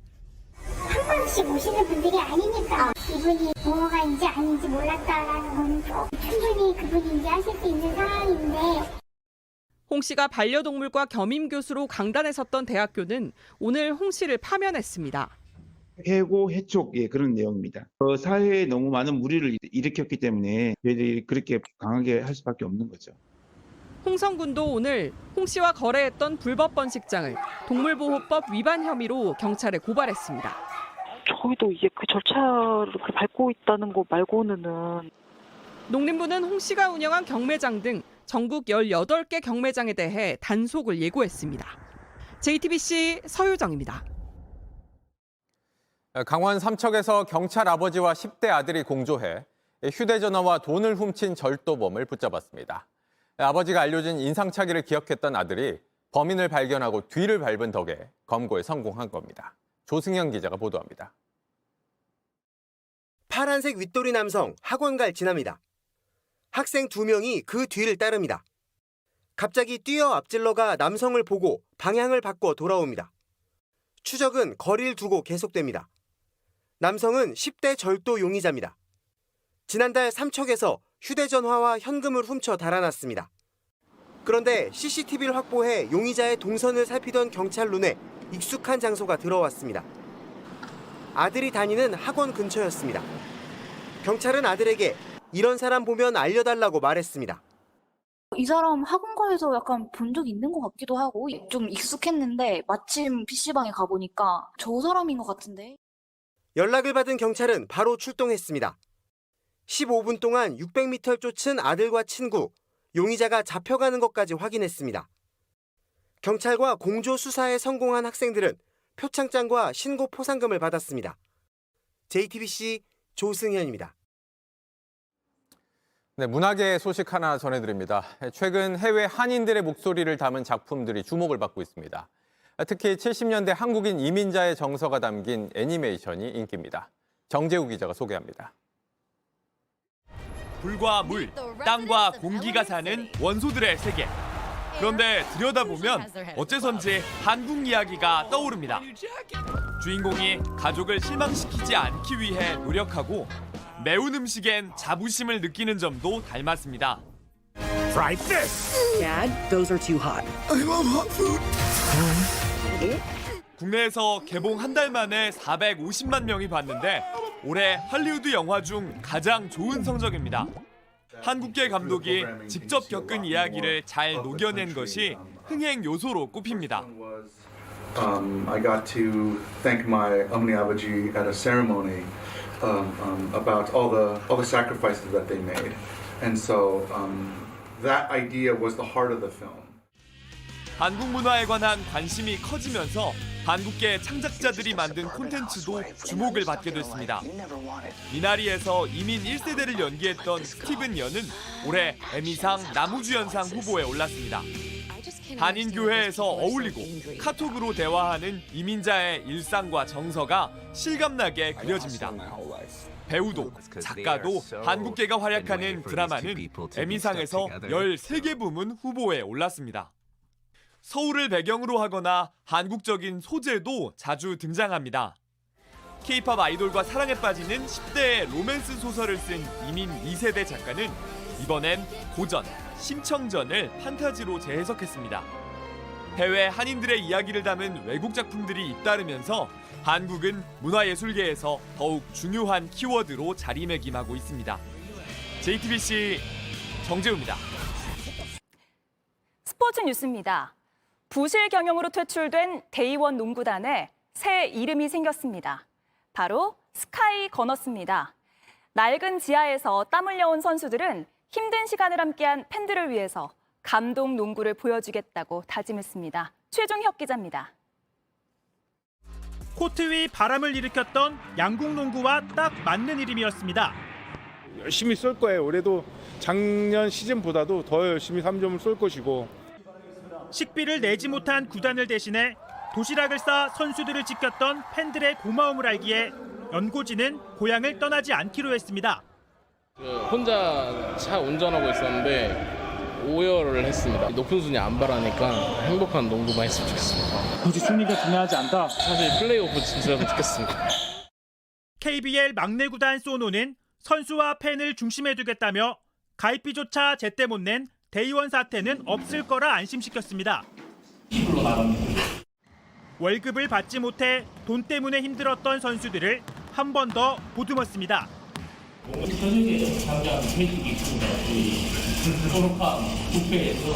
한 번씩 오시는 분들이 아니니까 이분이 부모가인지 아닌지 몰랐다라는 건 충분히 그분이 인지하실 수 있는 상황인데. 홍 씨가 반려동물과 겸임 교수로 강단에 섰던 대학교는 오늘 홍 씨를 파면했습니다. 해고, 해촉 그런 내용입니다. 사회에 너무 많은 무리를 일으켰기 때문에 저희들이 그렇게 강하게 할 수밖에 없는 거죠. 홍성군도 오늘 홍 씨와 거래했던 불법 번식장을 동물보호법 위반 혐의로 경찰에 고발했습니다. 저희도 이제 그 절차를 밟고 있다는 거 말고는. 농림부는 홍 씨가 운영한 경매장 등 전국 18개 경매장에 대해 단속을 예고했습니다. JTBC 서효정입니다. 강원 삼척에서 경찰 아버지와 10대 아들이 공조해 휴대전화와 돈을 훔친 절도범을 붙잡았습니다. 아버지가 알려진 인상착의를 기억했던 아들이 범인을 발견하고 뒤를 밟은 덕에 검거에 성공한 겁니다. 조승현 기자가 보도합니다. 파란색 윗도리 남성 학원갈 지납니다. 학생 2명이 그 뒤를 따릅니다. 갑자기 뛰어 앞질러가 남성을 보고 방향을 바꿔 돌아옵니다. 추적은 거리를 두고 계속됩니다. 남성은 10대 절도 용의자입니다. 지난달 삼척에서 휴대전화와 현금을 훔쳐 달아났습니다. 그런데 CCTV를 확보해 용의자의 동선을 살피던 경찰 눈에 익숙한 장소가 들어왔습니다. 아들이 다니는 학원 근처였습니다. 경찰은 아들에게 이런 사람 보면 알려달라고 말했습니다. 이 사람 학원가에서 약간 본 적 있는 것 같기도 하고 좀 익숙했는데 마침 PC방에 가보니까 저 사람인 것 같은데. 연락을 받은 경찰은 바로 출동했습니다. 15분 동안 600m를 쫓은 아들과 친구, 용의자가 잡혀가는 것까지 확인했습니다. 경찰과 공조 수사에 성공한 학생들은 표창장과 신고 포상금을 받았습니다. JTBC 조승현입니다. 네, 문화계 소식 하나 전해드립니다. 최근 해외 한인들의 목소리를 담은 작품들이 주목을 받고 있습니다. 특히 70년대 한국인 이민자의 정서가 담긴 애니메이션이 인기입니다. 정재우 기자가 소개합니다. 불과 물, 땅과 공기가 사는 원소들의 세계. 그런데 들여다보면 어째선지 한국 이야기가 떠오릅니다. 주인공이 가족을 실망시키지 않기 위해 노력하고 매운 음식엔 자부심을 느끼는 점도 닮았습니다. Try this. Dad, those are too hot. I love hot food. 국내에서 개봉 한 달 만에 450만 명이 봤는데 올해 할리우드 영화 중 가장 좋은 성적입니다. 한국계 감독이 직접 겪은 이야기를 잘 녹여낸 것이 흥행 요소로 꼽힙니다. I got to thank my 어머니 아버지 at a ceremony about all the sacrifices that they made, and so that idea was the heart of the film. 한국 문화에 관한 관심이 커지면서 한국계 창작자들이 만든 콘텐츠도 주목을 받게 됐습니다. 미나리에서 이민 1세대를 연기했던 스티븐 연은 올해 에미상 나무주연상 후보에 올랐습니다. 한인교회에서 어울리고 카톡으로 대화하는 이민자의 일상과 정서가 실감나게 그려집니다. 배우도 작가도 한국계가 활약하는 드라마는 에미상에서 13개 부문 후보에 올랐습니다. 서울을 배경으로 하거나 한국적인 소재도 자주 등장합니다. K-팝 아이돌과 사랑에 빠지는 10대의 로맨스 소설을 쓴 이민 2세대 작가는 이번엔 고전, 심청전을 판타지로 재해석했습니다. 해외 한인들의 이야기를 담은 외국 작품들이 잇따르면서 한국은 문화예술계에서 더욱 중요한 키워드로 자리매김하고 있습니다. JTBC 정재우입니다. 스포츠 뉴스입니다. 부실 경영으로 퇴출된 대의원 농구단에 새 이름이 생겼습니다. 바로 스카이 거너스입니다. 낡은 지하에서 땀 흘려온 선수들은 힘든 시간을 함께한 팬들을 위해서 감동 농구를 보여주겠다고 다짐했습니다. 최종혁 기자입니다. 코트 위 바람을 일으켰던 양궁 농구와 딱 맞는 이름이었습니다. 열심히 쏠 거예요. 올해도 작년 시즌보다도 더 열심히 3점을 쏠 것이고. 식비를 내지 못한 구단을 대신해 도시락을 싸 선수들을 지켰던 팬들의 고마움을 알기에 연고지는 고향을 떠나지 않기로 했습니다. 혼자 차 운전하고 있었는데 오열을 했습니다. 높은 순위 안 바라니까 행복한 농구만 했으면 좋겠습니다. 굳이 승리가 중요하지 않다. 사실 플레이오프 진출하면 좋겠습니다. KBL 막내 구단 소노는 선수와 팬을 중심에 두겠다며 가입비조차 제때 못 낸 대의원 사태는 없을 거라 안심시켰습니다. 월급을 받지 못해 돈 때문에 힘들었던 선수들을 한 번 더 보듬었습니다. 저녁에 당장 회식이 있습니다. 소로카 뷔페에서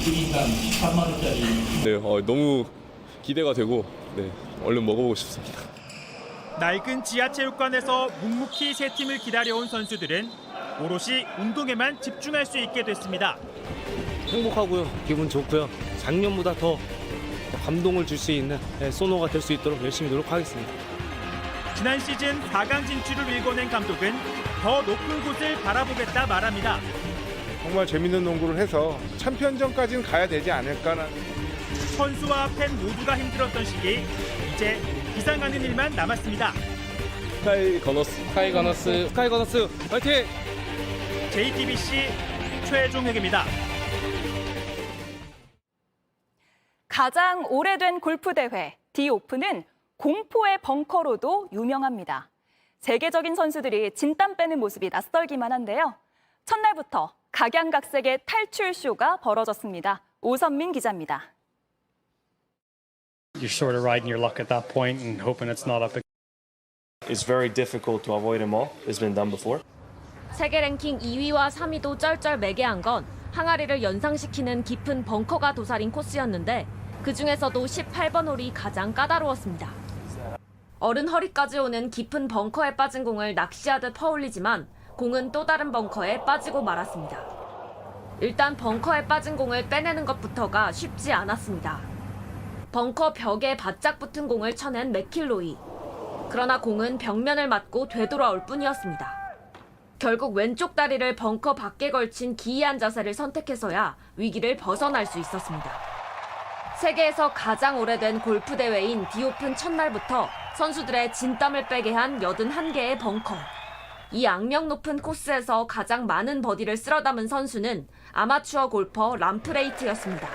1인당 13만 원짜리. 네, 너무 기대가 되고 얼른 먹어보고 싶습니다. 낡은 지하체육관에서 묵묵히 새 팀을 기다려온 선수들은 오롯이 운동에만 집중할 수 있게 됐습니다. 행복하고요. 기분 좋고요. 작년보다 더 감동을 줄 수 있는 소노가 될 수 있도록 열심히 노력하겠습니다. 지난 시즌 4강 진출을 일궈낸 감독은 더 높은 곳을 바라보겠다 말합니다. 정말 재밌는 농구를 해서 챔피언전까지는 가야 되지 않을까라는. 선수와 팬 모두가 힘들었던 시기, 이제 비상하는 일만 남았습니다. 스카이 거너스 화이팅! JTBC 최종혁입니다. 가장 오래된 골프 대회 디오프는 공포의 벙커로도 유명합니다. 세계적인 선수들이 진땀 빼는 모습이 낯설기만 한데요. 첫날부터 각양각색의 탈출 쇼가 벌어졌습니다. 오선민 기자입니다. You're sort of riding your luck at that point and hoping it's not up. It's very difficult to avoid them all. It's been done before. 세계 랭킹 2위와 3위도 쩔쩔매게한 건 항아리를 연상시키는 깊은 벙커가 도사린 코스였는데 그중에서도 18번 홀이 가장 까다로웠습니다. 어른 허리까지 오는 깊은 벙커에 빠진 공을 낚시하듯 퍼올리지만 공은 또 다른 벙커에 빠지고 말았습니다. 일단 벙커에 빠진 공을 빼내는 것부터가 쉽지 않았습니다. 벙커 벽에 바짝 붙은 공을 쳐낸 맥킬로이. 그러나 공은 벽면을 맞고 되돌아올 뿐이었습니다. 결국 왼쪽 다리를 벙커 밖에 걸친 기이한 자세를 선택해서야 위기를 벗어날 수 있었습니다. 세계에서 가장 오래된 골프 대회인 디오픈 첫날부터 선수들의 진땀을 빼게 한 81개의 벙커. 이 악명 높은 코스에서 가장 많은 버디를 쓸어 담은 선수는 아마추어 골퍼 람프레이트였습니다.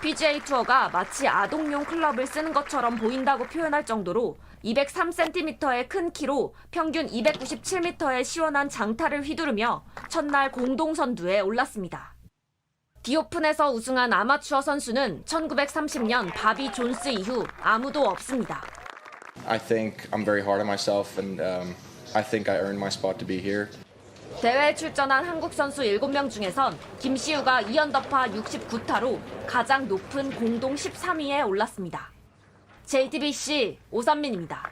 PGA 투어가 마치 아동용 클럽을 쓰는 것처럼 보인다고 표현할 정도로 203cm의 큰 키로 평균 297m의 시원한 장타를 휘두르며 첫날 공동선두에 올랐습니다. 디오픈에서 우승한 아마추어 선수는 1930년 바비 존스 이후 아무도 없습니다. I think I'm very hard on myself and I think I earned my spot to be here. 대회에 출전한 한국 선수 7명 중에선 김시우가 2언더파 69타로 가장 높은 공동 13위에 올랐습니다. JTBC 오선민입니다.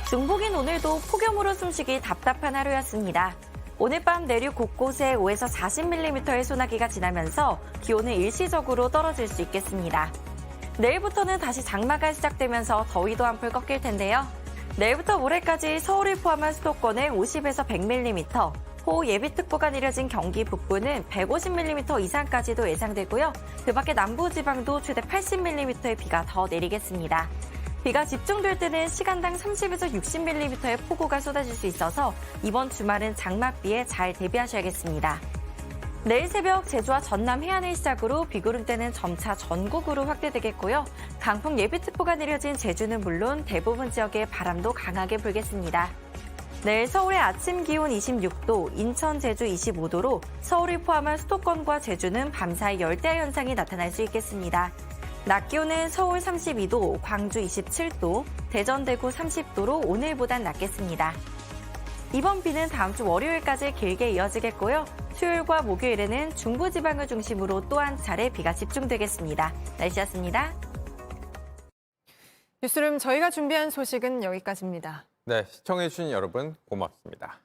중복인 오늘도 폭염으로 숨쉬기 답답한 하루였습니다. 오늘 밤 내륙 곳곳에 5에서 40mm의 소나기가 지나면서 기온은 일시적으로 떨어질 수 있겠습니다. 내일부터는 다시 장마가 시작되면서 더위도 한풀 꺾일 텐데요. 내일부터 모레까지 서울을 포함한 수도권에 50에서 100mm, 호우 예비특보가 내려진 경기 북부는 150mm 이상까지도 예상되고요. 그 밖에 남부지방도 최대 80mm의 비가 더 내리겠습니다. 비가 집중될 때는 시간당 30에서 60mm의 폭우가 쏟아질 수 있어서 이번 주말은 장맛비에 잘 대비하셔야겠습니다. 내일 새벽 제주와 전남 해안을 시작으로 비구름대는 점차 전국으로 확대되겠고요. 강풍 예비특보가 내려진 제주는 물론 대부분 지역에 바람도 강하게 불겠습니다. 내일 서울의 아침 기온 26도, 인천, 제주 25도로 서울을 포함한 수도권과 제주는 밤사이 열대야 현상이 나타날 수 있겠습니다. 낮 기온은 서울 32도, 광주 27도, 대전, 대구 30도로 오늘보단 낮겠습니다. 이번 비는 다음 주 월요일까지 길게 이어지겠고요. 수요일과 목요일에는 중부지방을 중심으로 또 한 차례 비가 집중되겠습니다. 날씨였습니다. 뉴스룸 저희가 준비한 소식은 여기까지입니다. 네, 시청해주신 여러분 고맙습니다.